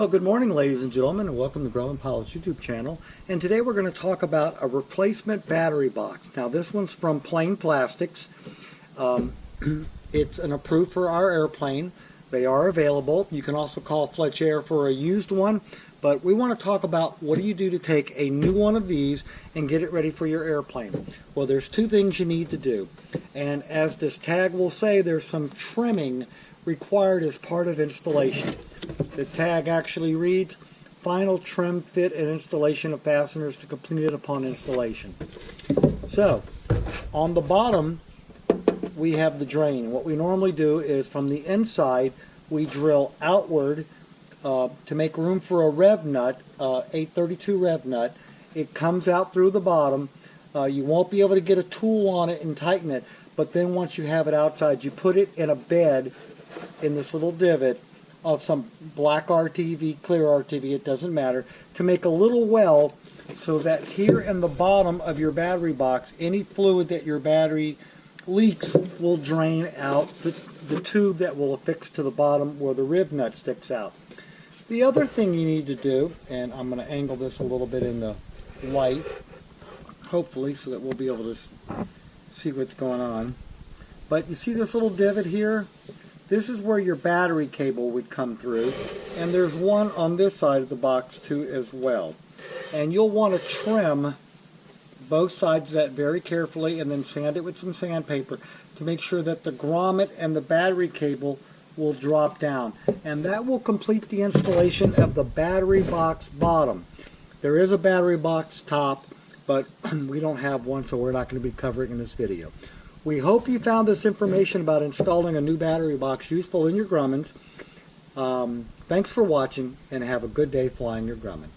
Well, good morning, ladies and gentlemen, and welcome to Grumman Style's YouTube channel. And today we're going to talk about a replacement battery box. Now, this one's from Plain Plastics. It's an approved for our airplane. They are available. You can also call Fletch Air for a used one. But we want to talk about what do you do to take a new one of these and get it ready for your airplane. Well, there's two things you need to do. And as this tag will say, there's some trimming required as part of installation. The tag actually reads, final trim, fit, and installation of fasteners to complete it upon installation. So, on the bottom, we have the drain. What we normally do is from the inside, we drill outward to make room for a rev nut, 832 rev nut. It comes out through the bottom. You won't be able to get a tool on it and tighten it, but then once you have it outside, you put it in a bed in this little divot of some black RTV, clear RTV, it doesn't matter, to make a little well so that here in the bottom of your battery box, any fluid that your battery leaks will drain out the tube that will affix to the bottom where the rib nut sticks out. The other thing you need to do, and I'm going to angle this a little bit in the light, hopefully, so that we'll be able to see what's going on. But you see this little divot here? This is where your battery cable would come through, and there's one on this side of the box too as well. And you'll want to trim both sides of that very carefully and then sand it with some sandpaper to make sure that the grommet and the battery cable will drop down. And that will complete the installation of the battery box bottom. There is a battery box top, but we don't have one, so we're not going to be covering in this video. We hope you found this information about installing a new battery box useful in your Grummans. Thanks for watching, and have a good day flying your Grumman.